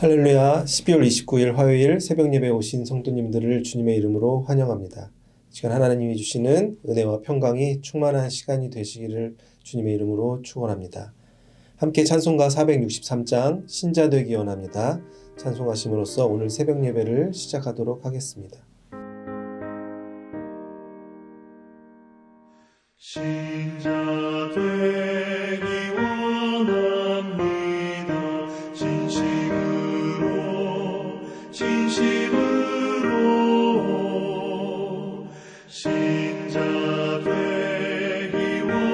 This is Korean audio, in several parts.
할렐루야. 12월 29일 화요일 새벽 예배에 오신 성도님들을 주님의 이름으로 환영합니다. 이 시간 하나님이 주시는 은혜와 평강이 충만한 시간이 되시기를 주님의 이름으로 축원합니다. 함께 찬송가 463장 신자 되기 원합니다. 찬송하심으로써 오늘 새벽 예배를 시작하도록 하겠습니다. 신자 되기 원합니다. 진심으로 신자 되기 원합니다.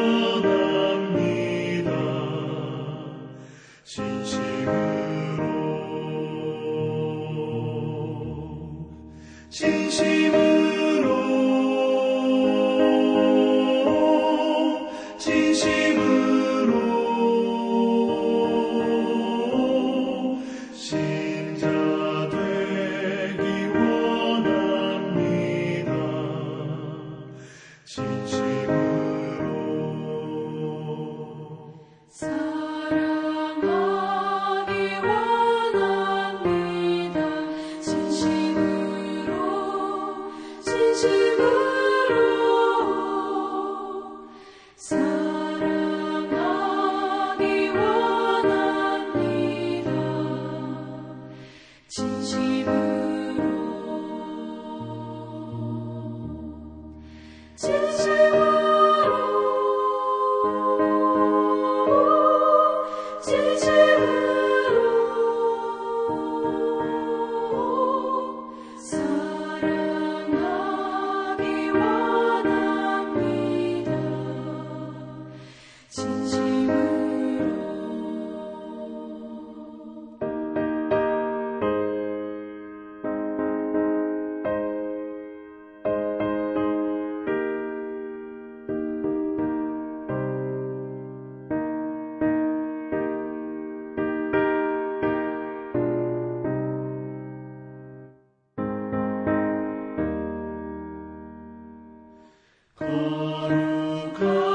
거룩하기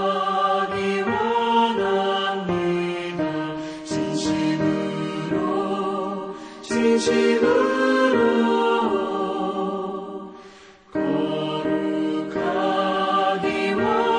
원합니다. 진심으로 거룩하기 원합니다.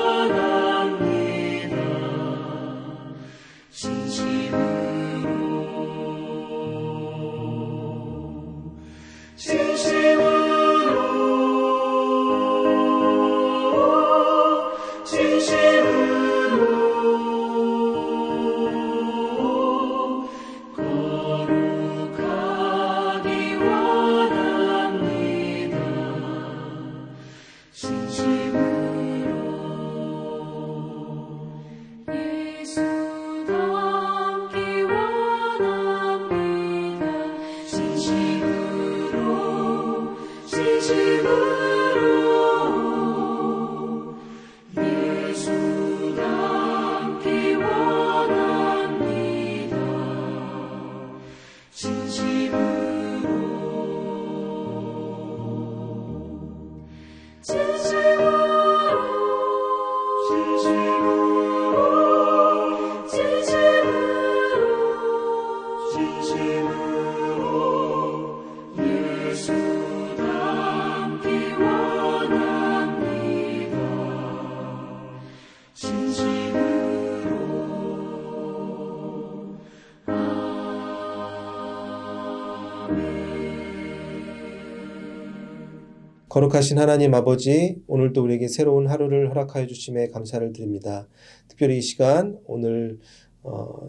거룩하신 하나님 아버지, 오늘도 우리에게 새로운 하루를 허락하여 주심에 감사를 드립니다. 특별히 이 시간 오늘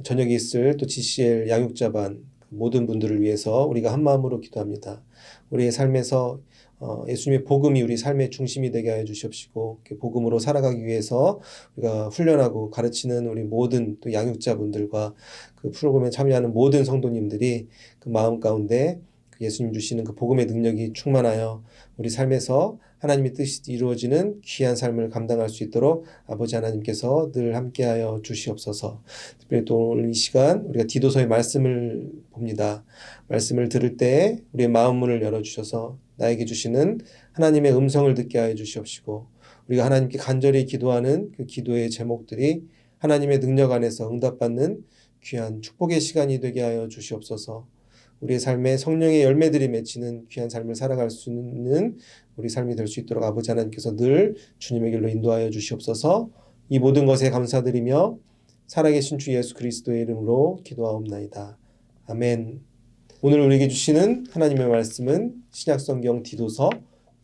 저녁에 있을 또 GCL 양육자반 모든 분들을 위해서 우리가 한 마음으로 기도합니다. 우리의 삶에서 예수님의 복음이 우리 삶의 중심이 되게 하여 주시옵시고, 복음으로 살아가기 위해서 우리가 훈련하고 가르치는 우리 모든 또 양육자분들과 그 프로그램에 참여하는 모든 성도님들이 그 마음 가운데 예수님 주시는 그 복음의 능력이 충만하여 우리 삶에서 하나님의 뜻이 이루어지는 귀한 삶을 감당할 수 있도록 아버지 하나님께서 늘 함께하여 주시옵소서. 특별히 또 오늘 이 시간 우리가 디도서의 말씀을 봅니다. 말씀을 들을 때 우리의 마음 문을 열어주셔서 나에게 주시는 하나님의 음성을 듣게 하여 주시옵시고, 우리가 하나님께 간절히 기도하는 그 기도의 제목들이 하나님의 능력 안에서 응답받는 귀한 축복의 시간이 되게 하여 주시옵소서. 우리의 삶에 성령의 열매들이 맺히는 귀한 삶을 살아갈 수 있는 우리 삶이 될 수 있도록 아버지 하나님께서 늘 주님의 길로 인도하여 주시옵소서. 이 모든 것에 감사드리며 살아계신 주 예수 그리스도의 이름으로 기도하옵나이다. 아멘. 오늘 우리에게 주시는 하나님의 말씀은 신약성경 디도서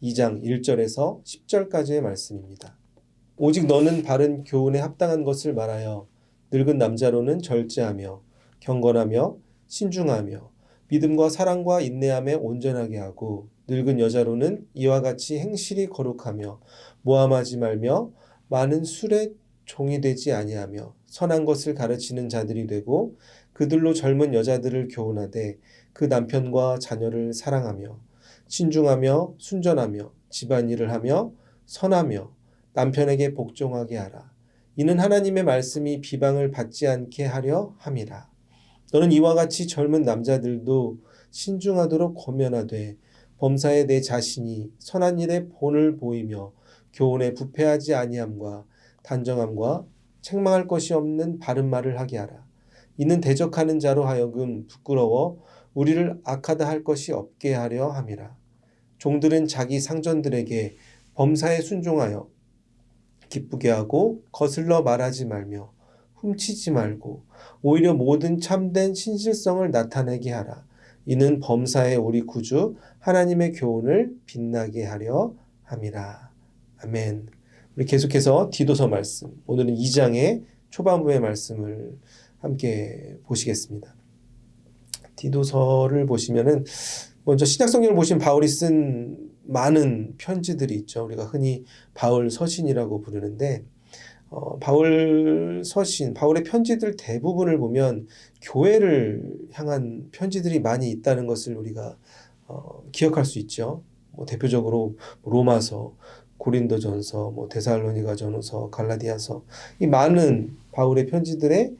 2장 1절에서 10절까지의 말씀입니다. 오직 너는 바른 교훈에 합당한 것을 말하여 늙은 남자로는 절제하며 경건하며 신중하며 믿음과 사랑과 인내함에 온전하게 하고 늙은 여자로는 이와 같이 행실이 거룩하며 모함하지 말며 많은 술에 종이 되지 아니하며 선한 것을 가르치는 자들이 되고 그들로 젊은 여자들을 교훈하되 그 남편과 자녀를 사랑하며 신중하며 순전하며 집안일을 하며 선하며 남편에게 복종하게 하라. 이는 하나님의 말씀이 비방을 받지 않게 하려 함이라. 너는 이와 같이 젊은 남자들도 신중하도록 권면하되 범사에 내 자신이 선한 일에 본을 보이며 교훈에 부패하지 아니함과 단정함과 책망할 것이 없는 바른 말을 하게 하라. 이는 대적하는 자로 하여금 부끄러워 우리를 악하다 할 것이 없게 하려 함이라. 종들은 자기 상전들에게 범사에 순종하여 기쁘게 하고 거슬러 말하지 말며 훔치지 말고 오히려 모든 참된 신실성을 나타내게 하라. 이는 범사에 우리 구주 하나님의 교훈을 빛나게 하려 함이라. 아멘. 우리 계속해서 디도서 말씀, 오늘은 2장의 초반부의 말씀을 함께 보시겠습니다. 디도서를 보시면은 먼저 신약성경을 보시면 바울이 쓴 많은 편지들이 있죠. 우리가 흔히 바울 서신이라고 부르는데 바울 서신, 바울의 편지들 대부분을 보면 교회를 향한 편지들이 많이 있다는 것을 우리가 기억할 수 있죠. 대표적으로 로마서, 고린도전서, 데살로니가전서, 갈라디아서, 이 많은 바울의 편지들의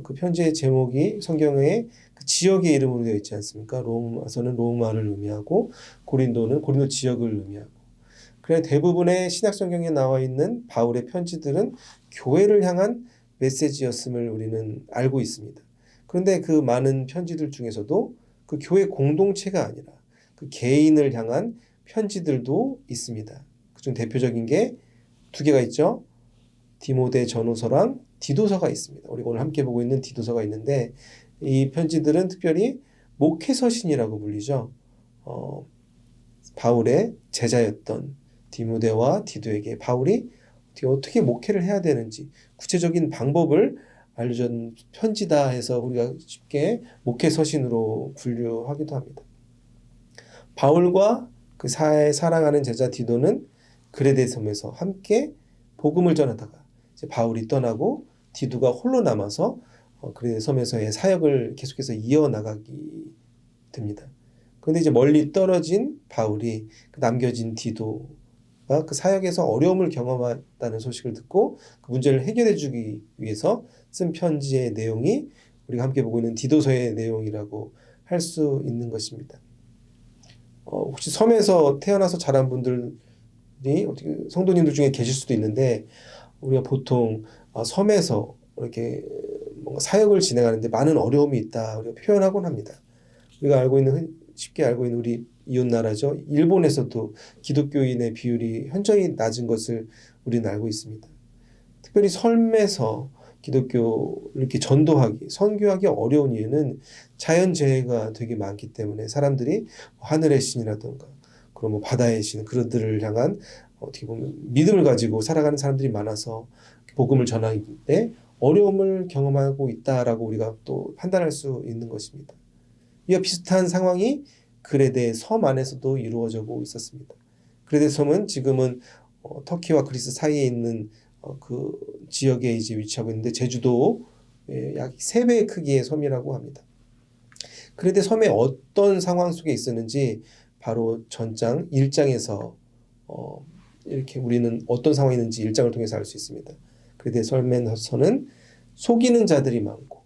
그 편지의 제목이 성경의 그 지역의 이름으로 되어 있지 않습니까? 로마서는 로마를 의미하고 고린도는 고린도 지역을 의미하고. 그래 대부분의 신약 성경에 나와 있는 바울의 편지들은 교회를 향한 메시지였음을 우리는 알고 있습니다. 그런데 그 많은 편지들 중에서도 그 교회 공동체가 아니라 그 개인을 향한 편지들도 있습니다. 그중 대표적인 게 두 개가 있죠. 디모데 전후서랑 디도서가 있습니다. 우리가 오늘 함께 보고 있는 디도서가 있는데 이 편지들은 특별히 목회서신이라고 불리죠. 바울의 제자였던 디모데와 디도에게 바울이 어떻게 목회를 해야 되는지 구체적인 방법을 알려준 편지다 해서 우리가 쉽게 목회서신으로 분류하기도 합니다. 바울과 그 사랑하는 제자 디도는 그레데 섬에서 함께 복음을 전하다가 이제 바울이 떠나고 디도가 홀로 남아서 그레데 섬에서의 사역을 계속해서 이어나가게 됩니다. 그런데 이제 멀리 떨어진 바울이 남겨진 디도가 그 사역에서 어려움을 경험했다는 소식을 듣고 그 문제를 해결해 주기 위해서 쓴 편지의 내용이 우리가 함께 보고 있는 디도서의 내용이라고 할 수 있는 것입니다. 혹시 섬에서 태어나서 자란 분들이 어떻게 성도님들 중에 계실 수도 있는데 우리가 보통 섬에서 이렇게 뭔가 사역을 진행하는데 많은 어려움이 있다 우리가 표현하곤 합니다. 우리가 쉽게 알고 있는 우리 이웃 나라죠. 일본에서도 기독교인의 비율이 현저히 낮은 것을 우리는 알고 있습니다. 특별히 섬에서 기독교를 이렇게 전도하기, 선교하기 어려운 이유는 자연재해가 되게 많기 때문에 사람들이 하늘의 신이라든가 그럼 바다의 신, 그들을 향한 어떻게 보면 믿음을 가지고 살아가는 사람들이 많아서 복음을 전하기 때 어려움을 경험하고 있다라고 우리가 또 판단할 수 있는 것입니다. 이와 비슷한 상황이 그레데 섬 안에서도 이루어지고 있었습니다. 그레데 섬은 지금은 터키와 그리스 사이에 있는 그 지역에 이제 위치하고 있는데 제주도 약 3배 크기의 섬이라고 합니다. 그레데 섬에 어떤 상황 속에 있었는지 바로 전장 1장에서 이렇게 우리는 어떤 상황이 있는지 1장을 통해서 알 수 있습니다. 그레데 섬에서는 속이는 자들이 많고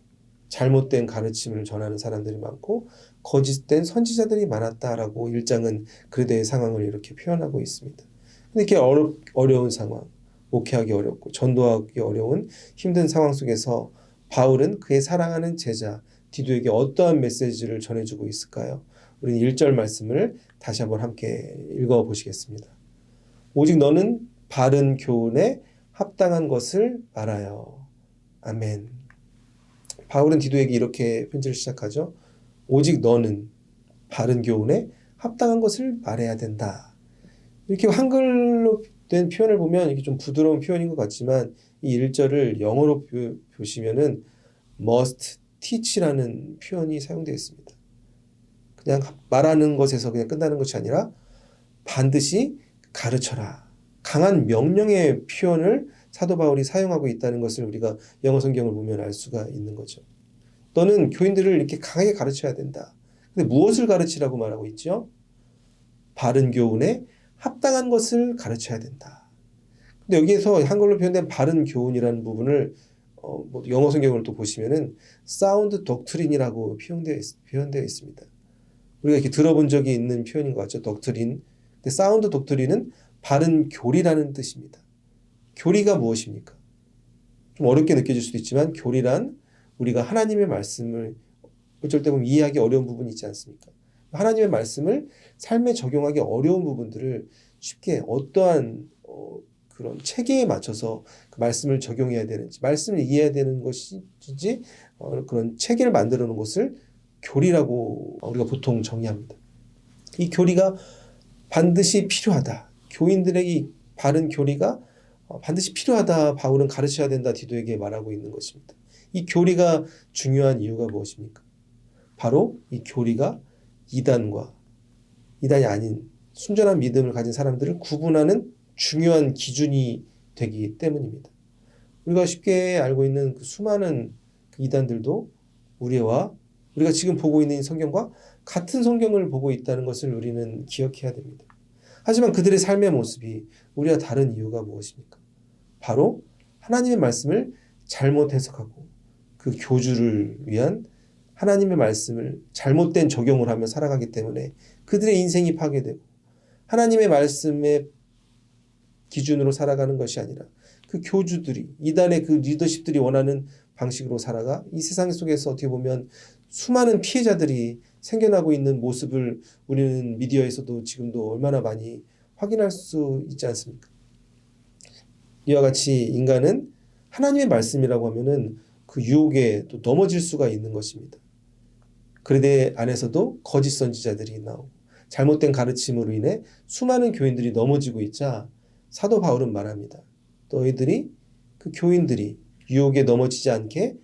잘못된 가르침을 전하는 사람들이 많고 거짓된 선지자들이 많았다라고 1장은 그레데의 상황을 이렇게 표현하고 있습니다. 근데 이렇게 어려운 상황, 목회하기 어렵고 전도하기 어려운 힘든 상황 속에서 바울은 그의 사랑하는 제자 디도에게 어떠한 메시지를 전해주고 있을까요? 우리는 1절 말씀을 다시 한번 함께 읽어보시겠습니다. 오직 너는 바른 교훈에 합당한 것을 말하여. 아멘. 바울은 디도에게 이렇게 편지를 시작하죠. 오직 너는 바른 교훈에 합당한 것을 말해야 된다. 이렇게 한글로 된 표현을 보면 이게 좀 부드러운 표현인 것 같지만 이 1절을 영어로 보시면은 must teach라는 표현이 사용되어 있습니다. 그냥 말하는 것에서 그냥 끝나는 것이 아니라 반드시 가르쳐라. 강한 명령의 표현을 사도 바울이 사용하고 있다는 것을 우리가 영어 성경을 보면 알 수가 있는 거죠. 너는 교인들을 이렇게 강하게 가르쳐야 된다. 근데 무엇을 가르치라고 말하고 있죠? 바른 교훈에 합당한 것을 가르쳐야 된다. 근데 여기에서 한글로 표현된 바른 교훈이라는 부분을 뭐 영어 성경을 또 보시면은 사운드 독트린이라고 표현되어 있습니다. 우리가 이렇게 들어본 적이 있는 표현인 것 같죠. 독트린. 근데 사운드 독트린은 바른 교리라는 뜻입니다. 교리가 무엇입니까? 좀 어렵게 느껴질 수도 있지만 교리란 우리가 하나님의 말씀을 어쩔 때 보면 이해하기 어려운 부분이 있지 않습니까? 하나님의 말씀을 삶에 적용하기 어려운 부분들을 쉽게 어떠한 그런 체계에 맞춰서 그 말씀을 적용해야 되는지, 말씀을 이해해야 되는 것인지 그런 체계를 만들어 놓은 것을 교리라고 우리가 보통 정의합니다. 이 교리가 반드시 필요하다. 교인들에게 이 바른 교리가 반드시 필요하다. 바울은 가르쳐야 된다. 디도에게 말하고 있는 것입니다. 이 교리가 중요한 이유가 무엇입니까? 바로 이 교리가 이단이 아닌 순전한 믿음을 가진 사람들을 구분하는 중요한 기준이 되기 때문입니다. 우리가 쉽게 알고 있는 그 수많은 그 이단들도 우리가 지금 보고 있는 성경과 같은 성경을 보고 있다는 것을 우리는 기억해야 됩니다. 하지만 그들의 삶의 모습이 우리와 다른 이유가 무엇입니까? 바로 하나님의 말씀을 잘못 해석하고 그 교주를 위한 하나님의 말씀을 잘못된 적용을 하며 살아가기 때문에 그들의 인생이 파괴되고 하나님의 말씀의 기준으로 살아가는 것이 아니라 그 교주들이 이단의 그 리더십들이 원하는 방식으로 살아가 이 세상 속에서 어떻게 보면 수많은 피해자들이 생겨나고 있는 모습을 우리는 미디어에서도 지금도 얼마나 많이 확인할 수 있지 않습니까? 이와 같이 인간은 하나님의 말씀이라고 하면은 그 유혹에 또 넘어질 수가 있는 것입니다. 그런데 안에서도 거짓 선지자들이 나오고 잘못된 가르침으로 인해 수많은 교인들이 넘어지고 있자 사도 바울은 말합니다. 너희들이 그 교인들이 유혹에 넘어지지 않게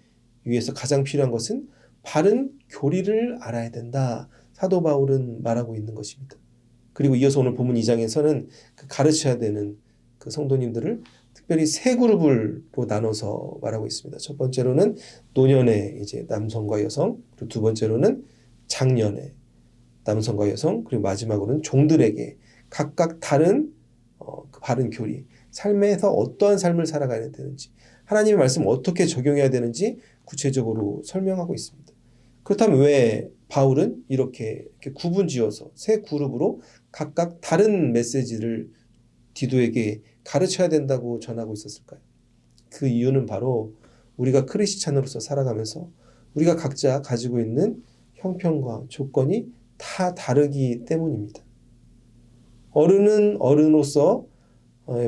위해서 가장 필요한 것은 바른 교리를 알아야 된다. 사도 바울은 말하고 있는 것입니다. 그리고 이어서 오늘 본문 2장에서는 그 가르쳐야 되는 그 성도님들을 특별히 세 그룹으로 나눠서 말하고 있습니다. 첫 번째로는 노년의 이제 남성과 여성, 그리고 두 번째로는 장년의 남성과 여성, 그리고 마지막으로는 종들에게 각각 다른 그 바른 교리, 삶에서 어떠한 삶을 살아가야 되는지, 하나님의 말씀 어떻게 적용해야 되는지 구체적으로 설명하고 있습니다. 그렇다면 왜 바울은 이렇게 구분지어서 세 그룹으로 각각 다른 메시지를 디도에게 가르쳐야 된다고 전하고 있었을까요? 그 이유는 바로 우리가 크리스찬으로서 살아가면서 우리가 각자 가지고 있는 형편과 조건이 다 다르기 때문입니다. 어른은 어른으로서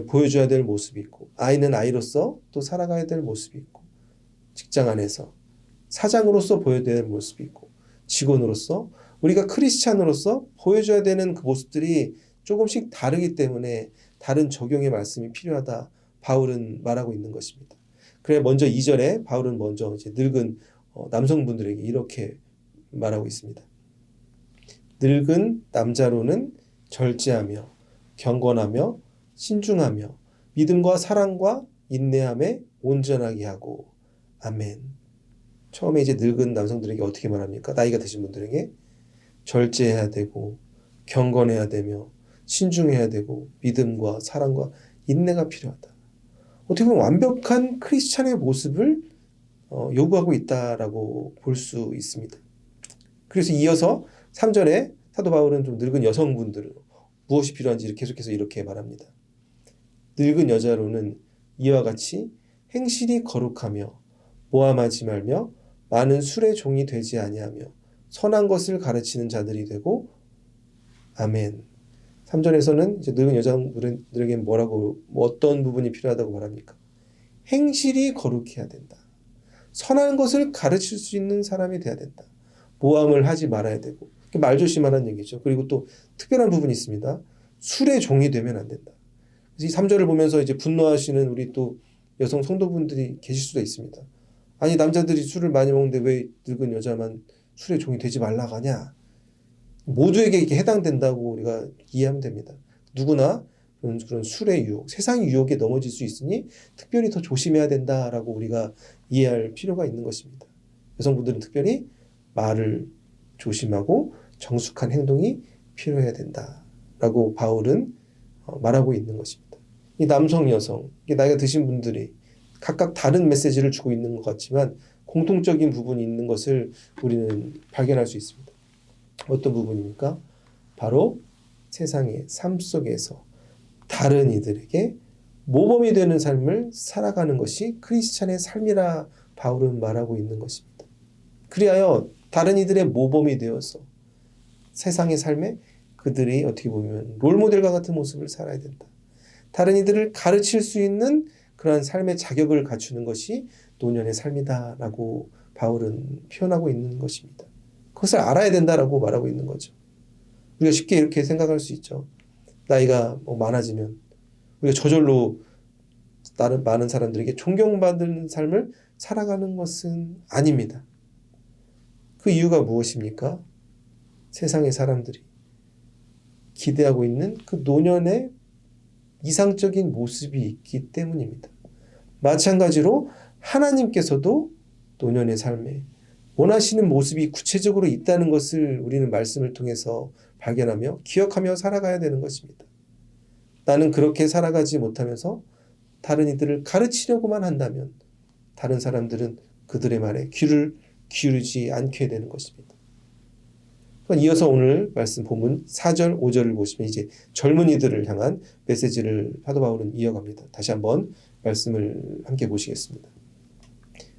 보여줘야 될 모습이 있고 아이는 아이로서 또 살아가야 될 모습이 있고 직장 안에서 사장으로서 보여야 될 모습이 있고 직원으로서 우리가 크리스찬으로서 보여줘야 되는 그 모습들이 조금씩 다르기 때문에 다른 적용의 말씀이 필요하다. 바울은 말하고 있는 것입니다. 그래 먼저 2절에 바울은 먼저 이제 늙은 남성분들에게 이렇게 말하고 있습니다. 늙은 남자로는 절제하며 경건하며 신중하며 믿음과 사랑과 인내함에 온전하게 하고 아멘. 처음에 이제 늙은 남성들에게 어떻게 말합니까? 나이가 드신 분들에게 절제해야 되고 경건해야 되며 신중해야 되고 믿음과 사랑과 인내가 필요하다. 어떻게 보면 완벽한 크리스찬의 모습을 요구하고 있다라고 볼 수 있습니다. 그래서 이어서 3절에 사도 바울은 좀 늙은 여성분들 무엇이 필요한지 계속해서 이렇게 말합니다. 늙은 여자로는 이와 같이 행실이 거룩하며 모함하지 말며 많은 술의 종이 되지 아니하며 선한 것을 가르치는 자들이 되고 아멘. 3절에서는 이제 늙은 여자들에게 뭐라고 어떤 부분이 필요하다고 말합니까? 행실이 거룩해야 된다. 선한 것을 가르칠 수 있는 사람이 돼야 된다. 모함을 하지 말아야 되고 말조심하라는 얘기죠. 그리고 또 특별한 부분이 있습니다. 술의 종이 되면 안 된다. 그래서 이 3절을 보면서 이제 분노하시는 우리 또 여성 성도분들이 계실 수도 있습니다. 아니 남자들이 술을 많이 먹는데 왜 늙은 여자만 술의 종이 되지 말라고 하냐. 모두에게 이게 해당된다고 우리가 이해하면 됩니다. 누구나 그런 술의 유혹, 세상의 유혹에 넘어질 수 있으니 특별히 더 조심해야 된다라고 우리가 이해할 필요가 있는 것입니다. 여성분들은 특별히 말을 조심하고 정숙한 행동이 필요해야 된다라고 바울은 말하고 있는 것입니다. 이 남성, 여성, 나이가 드신 분들이 각각 다른 메시지를 주고 있는 것 같지만 공통적인 부분이 있는 것을 우리는 발견할 수 있습니다. 어떤 부분입니까? 바로 세상의 삶 속에서 다른 이들에게 모범이 되는 삶을 살아가는 것이 크리스찬의 삶이라 바울은 말하고 있는 것입니다. 그리하여 다른 이들의 모범이 되어서 세상의 삶에 그들이 어떻게 보면 롤모델과 같은 모습을 살아야 된다. 다른 이들을 가르칠 수 있는 그러한 삶의 자격을 갖추는 것이 노년의 삶이다라고 바울은 표현하고 있는 것입니다. 그것을 알아야 된다라고 말하고 있는 거죠. 우리가 쉽게 이렇게 생각할 수 있죠. 나이가 많아지면 우리가 저절로 다른 많은 사람들에게 존경받는 삶을 살아가는 것은 아닙니다. 그 이유가 무엇입니까? 세상의 사람들이 기대하고 있는 그 노년의 이상적인 모습이 있기 때문입니다. 마찬가지로 하나님께서도 노년의 삶에 원하시는 모습이 구체적으로 있다는 것을 우리는 말씀을 통해서 발견하며 기억하며 살아가야 되는 것입니다. 나는 그렇게 살아가지 못하면서 다른 이들을 가르치려고만 한다면 다른 사람들은 그들의 말에 귀를 기울이지 않게 되는 것입니다. 이어서 오늘 말씀 본문 4절, 5절을 보시면 이제 젊은이들을 향한 메시지를 사도 바울은 이어갑니다. 다시 한번 말씀을 함께 보시겠습니다.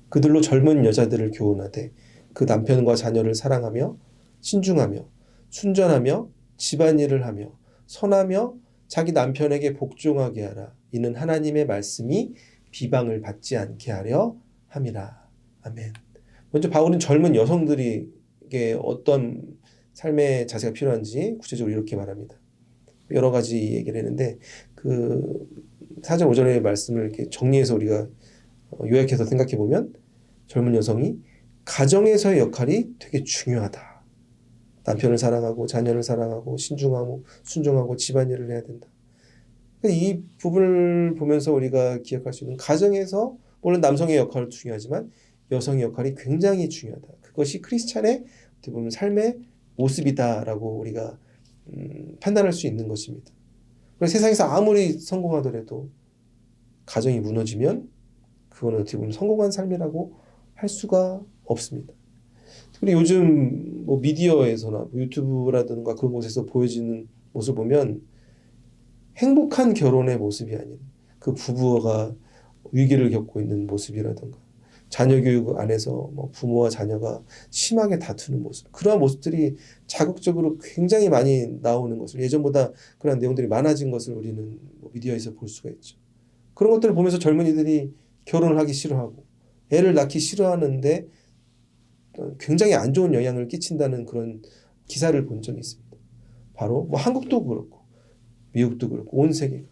그들로 젊은 여자들을 교훈하되 그 남편과 자녀를 사랑하며 신중하며 순전하며 집안일을 하며 선하며 자기 남편에게 복종하게 하라. 이는 하나님의 말씀이 비방을 받지 않게 하려 함이라. 아멘. 먼저 바울은 젊은 여성들에게 어떤 삶의 자세가 필요한지 구체적으로 이렇게 말합니다. 여러 가지 얘기를 했는데 그 4절 5절의 말씀을 이렇게 정리해서 우리가 요약해서 생각해 보면 젊은 여성이 가정에서의 역할이 되게 중요하다. 남편을 사랑하고 자녀를 사랑하고 신중하고 순종하고 집안일을 해야 된다. 이 부분을 보면서 우리가 기억할 수 있는 가정에서 물론 남성의 역할은 중요하지만 여성의 역할이 굉장히 중요하다. 그것이 크리스찬의 어떻게 보면 삶의 모습이다라고 우리가 판단할 수 있는 것입니다. 그래서 세상에서 아무리 성공하더라도 가정이 무너지면 그거는 어떻게 보면 성공한 삶이라고 할 수가 없습니다. 특히 요즘 미디어에서나 유튜브라든가 그런 곳에서 보여지는 모습을 보면 행복한 결혼의 모습이 아닌 그 부부가 위기를 겪고 있는 모습이라든가 자녀 교육 안에서 부모와 자녀가 심하게 다투는 모습, 그러한 모습들이 자극적으로 굉장히 많이 나오는 것을 예전보다 그런 내용들이 많아진 것을 우리는 미디어에서 볼 수가 있죠. 그런 것들을 보면서 젊은이들이 결혼을 하기 싫어하고 애를 낳기 싫어하는데 굉장히 안 좋은 영향을 끼친다는 그런 기사를 본 적이 있습니다. 바로 한국도 그렇고 미국도 그렇고 온 세계가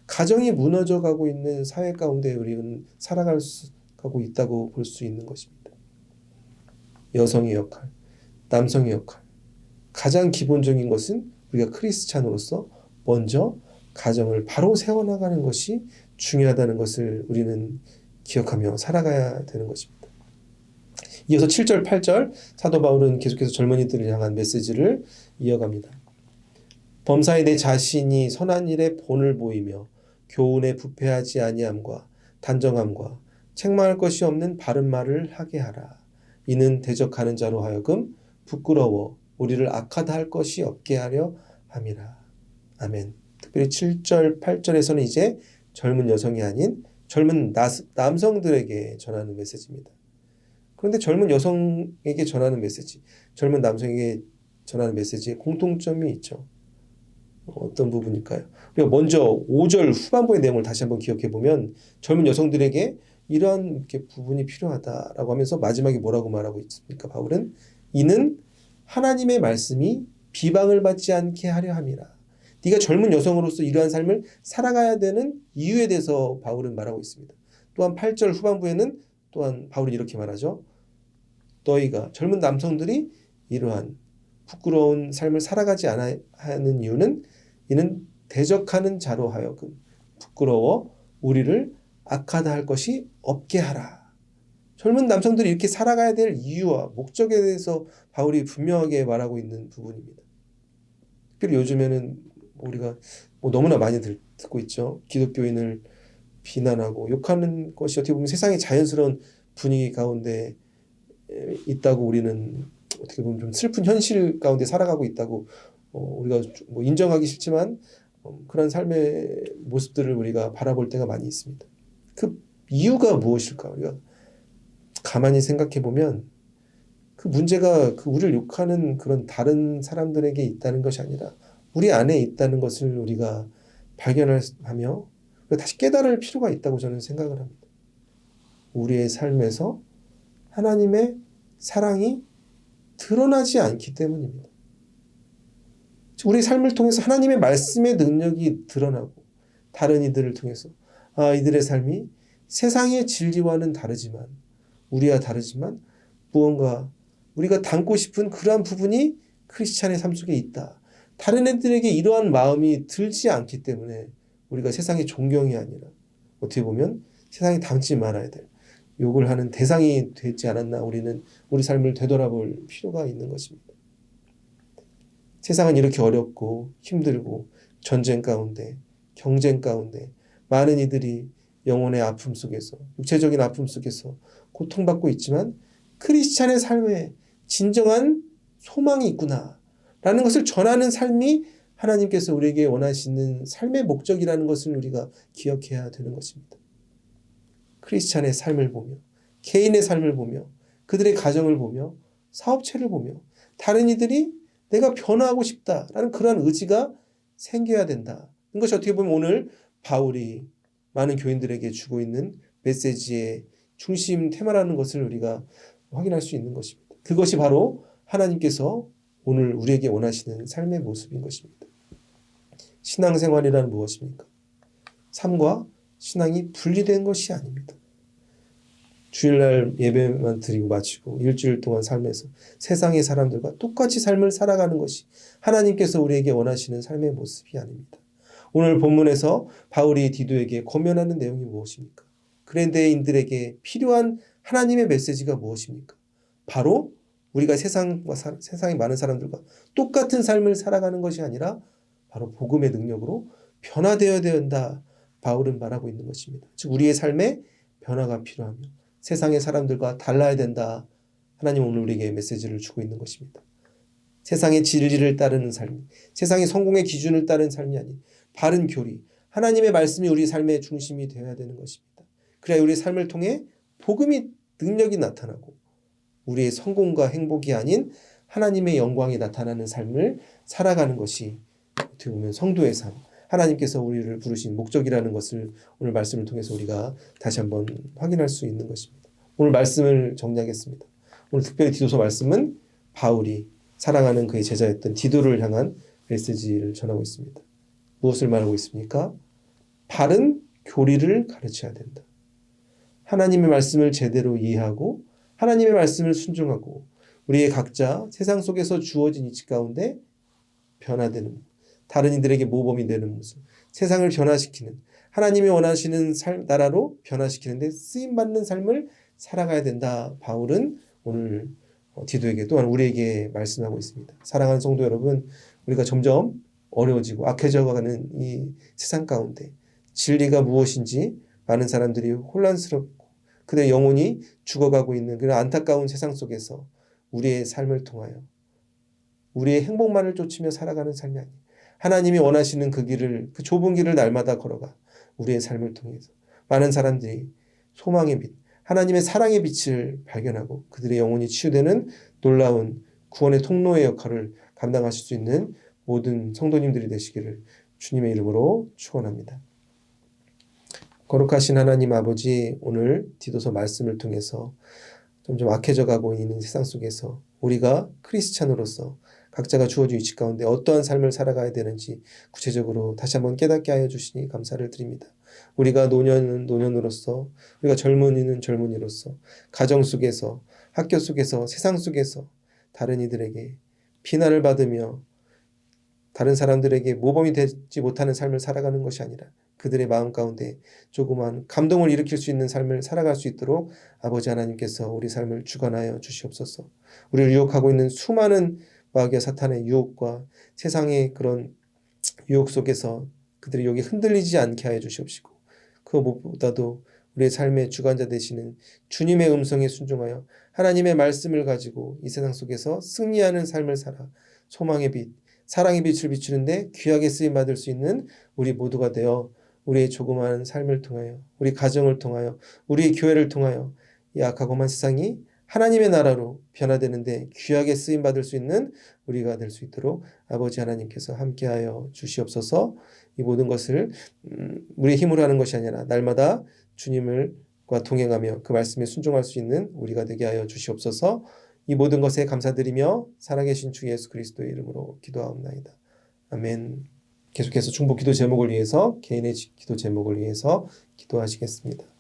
가정이 무너져 가고 있는 사회 가운데 우리는 살아가고 있다고 볼 수 있는 것입니다. 여성의 역할, 남성의 역할, 가장 기본적인 것은 우리가 크리스찬으로서 먼저 가정을 바로 세워나가는 것이 중요하다는 것을 우리는 기억하며 살아가야 되는 것입니다. 이어서 7절, 8절 사도 바울은 계속해서 젊은이들을 향한 메시지를 이어갑니다. 범사에 내 자신이 선한 일에 본을 보이며 교훈에 부패하지 아니함과 단정함과 책망할 것이 없는 바른 말을 하게 하라. 이는 대적하는 자로 하여금 부끄러워 우리를 악하다 할 것이 없게 하려 함이라. 아멘. 특별히 7절, 8절에서는 이제 젊은 여성이 아닌 젊은 남성들에게 전하는 메시지입니다. 그런데 젊은 여성에게 전하는 메시지, 젊은 남성에게 전하는 메시지에 공통점이 있죠. 어떤 부분일까요? 우리가 먼저 5절 후반부의 내용을 다시 한번 기억해 보면 젊은 여성들에게 이러한 이렇게 부분이 필요하다라고 하면서 마지막에 뭐라고 말하고 있습니까? 바울은 이는 하나님의 말씀이 비방을 받지 않게 하려 함이라. 네가 젊은 여성으로서 이러한 삶을 살아가야 되는 이유에 대해서 바울은 말하고 있습니다. 또한 8절 후반부에는 또한 바울이 이렇게 말하죠. 너희가 젊은 남성들이 이러한 부끄러운 삶을 살아가지 않아 하는 이유는 이는 대적하는 자로 하여금 부끄러워 우리를 악하다 할 것이 없게 하라. 젊은 남성들이 이렇게 살아가야 될 이유와 목적에 대해서 바울이 분명하게 말하고 있는 부분입니다. 특별히 요즘에는 우리가 너무나 많이 듣고 있죠. 기독교인을 비난하고 욕하는 것이 어떻게 보면 세상의 자연스러운 분위기 가운데 있다고 우리는 어떻게 보면 좀 슬픈 현실 가운데 살아가고 있다고 우리가 인정하기 싫지만 그런 삶의 모습들을 우리가 바라볼 때가 많이 있습니다. 그 이유가 무엇일까? 우리가 가만히 생각해 보면 그 문제가 그 우리를 욕하는 그런 다른 사람들에게 있다는 것이 아니라 우리 안에 있다는 것을 우리가 발견하며 다시 깨달을 필요가 있다고 저는 생각을 합니다. 우리의 삶에서 하나님의 사랑이 드러나지 않기 때문입니다. 우리 삶을 통해서 하나님의 말씀의 능력이 드러나고 다른 이들을 통해서 이들의 삶이 세상의 진리와는 다르지만 우리와 다르지만 무언가 우리가 담고 싶은 그러한 부분이 크리스찬의 삶 속에 있다. 다른 애들에게 이러한 마음이 들지 않기 때문에 우리가 세상의 존경이 아니라 어떻게 보면 세상에 담지 말아야 될 욕을 하는 대상이 되지 않았나 우리는 우리 삶을 되돌아볼 필요가 있는 것입니다. 세상은 이렇게 어렵고 힘들고 전쟁 가운데 경쟁 가운데 많은 이들이 영혼의 아픔 속에서 육체적인 아픔 속에서 고통받고 있지만 크리스찬의 삶에 진정한 소망이 있구나 라는 것을 전하는 삶이 하나님께서 우리에게 원하시는 삶의 목적이라는 것을 우리가 기억해야 되는 것입니다. 크리스찬의 삶을 보며 개인의 삶을 보며 그들의 가정을 보며 사업체를 보며 다른 이들이 내가 변화하고 싶다라는 그러한 의지가 생겨야 된다. 이것이 어떻게 보면 오늘 바울이 많은 교인들에게 주고 있는 메시지의 중심 테마라는 것을 우리가 확인할 수 있는 것입니다. 그것이 바로 하나님께서 오늘 우리에게 원하시는 삶의 모습인 것입니다. 신앙생활이란 무엇입니까? 삶과 신앙이 분리된 것이 아닙니다. 주일날 예배만 드리고 마치고 일주일 동안 삶에서 세상의 사람들과 똑같이 삶을 살아가는 것이 하나님께서 우리에게 원하시는 삶의 모습이 아닙니다. 오늘 본문에서 바울이 디도에게 권면하는 내용이 무엇입니까? 그랜데인들에게 필요한 하나님의 메시지가 무엇입니까? 바로 우리가 세상의 많은 사람들과 똑같은 삶을 살아가는 것이 아니라 바로 복음의 능력으로 변화되어야 된다. 바울은 말하고 있는 것입니다. 즉 우리의 삶에 변화가 필요하며 세상의 사람들과 달라야 된다. 하나님 오늘 우리에게 메시지를 주고 있는 것입니다. 세상의 진리를 따르는 삶, 세상의 성공의 기준을 따르는 삶이 아닌 바른 교리, 하나님의 말씀이 우리 삶의 중심이 되어야 되는 것입니다. 그래야 우리 삶을 통해 복음이 능력이 나타나고 우리의 성공과 행복이 아닌 하나님의 영광이 나타나는 삶을 살아가는 것이 어떻게 보면 성도의 삶, 하나님께서 우리를 부르신 목적이라는 것을 오늘 말씀을 통해서 우리가 다시 한번 확인할 수 있는 것입니다. 오늘 말씀을 정리하겠습니다. 오늘 특별히 디도서 말씀은 바울이 사랑하는 그의 제자였던 디도를 향한 메시지를 전하고 있습니다. 무엇을 말하고 있습니까? 바른 교리를 가르쳐야 된다. 하나님의 말씀을 제대로 이해하고 하나님의 말씀을 순종하고 우리의 각자 세상 속에서 주어진 이치 가운데 변화되는 다른 이들에게 모범이 되는 모습, 세상을 변화시키는 하나님이 원하시는 나라로 변화시키는데 쓰임받는 삶을 살아가야 된다. 바울은 오늘 디도에게 또한 우리에게 말씀하고 있습니다. 사랑하는 성도 여러분, 우리가 점점 어려워지고 악해져가는 이 세상 가운데 진리가 무엇인지 많은 사람들이 혼란스럽고 그들의 영혼이 죽어가고 있는 그런 안타까운 세상 속에서 우리의 삶을 통하여 우리의 행복만을 쫓으며 살아가는 삶이 아니에요. 하나님이 원하시는 그 길을, 그 좁은 길을 날마다 걸어가 우리의 삶을 통해서 많은 사람들이 소망의 빛, 하나님의 사랑의 빛을 발견하고 그들의 영혼이 치유되는 놀라운 구원의 통로의 역할을 감당하실 수 있는 모든 성도님들이 되시기를 주님의 이름으로 축원합니다. 거룩하신 하나님 아버지, 오늘 디도서 말씀을 통해서 점점 악해져 가고 있는 세상 속에서 우리가 크리스찬으로서 각자가 주어진 위치 가운데 어떠한 삶을 살아가야 되는지 구체적으로 다시 한번 깨닫게 하여 주시니 감사를 드립니다. 우리가 노년은 노년으로서, 우리가 젊은이는 젊은이로서, 가정 속에서, 학교 속에서, 세상 속에서 다른 이들에게 비난을 받으며 다른 사람들에게 모범이 되지 못하는 삶을 살아가는 것이 아니라 그들의 마음 가운데 조그만 감동을 일으킬 수 있는 삶을 살아갈 수 있도록 아버지 하나님께서 우리 삶을 주관하여 주시옵소서. 우리를 유혹하고 있는 수많은 마귀와 사탄의 유혹과 세상의 그런 유혹 속에서 그들의 유혹이 흔들리지 않게 하여 주시옵시고, 그 무엇보다도 우리의 삶의 주관자 되시는 주님의 음성에 순종하여 하나님의 말씀을 가지고 이 세상 속에서 승리하는 삶을 살아 소망의 빛, 사랑의 빛을 비추는데 귀하게 쓰임받을 수 있는 우리 모두가 되어 우리의 조그마한 삶을 통하여, 우리 가정을 통하여, 우리의 교회를 통하여 이 악하고만 세상이 하나님의 나라로 변화되는데 귀하게 쓰임받을 수 있는 우리가 될 수 있도록 아버지 하나님께서 함께하여 주시옵소서. 이 모든 것을 우리의 힘으로 하는 것이 아니라 날마다 주님과 동행하며 그 말씀에 순종할 수 있는 우리가 되게 하여 주시옵소서. 이 모든 것에 감사드리며 살아계신 주 예수 그리스도의 이름으로 기도하옵나이다. 아멘. 계속해서 중보 기도 제목을 위해서, 개인의 기도 제목을 위해서 기도하시겠습니다.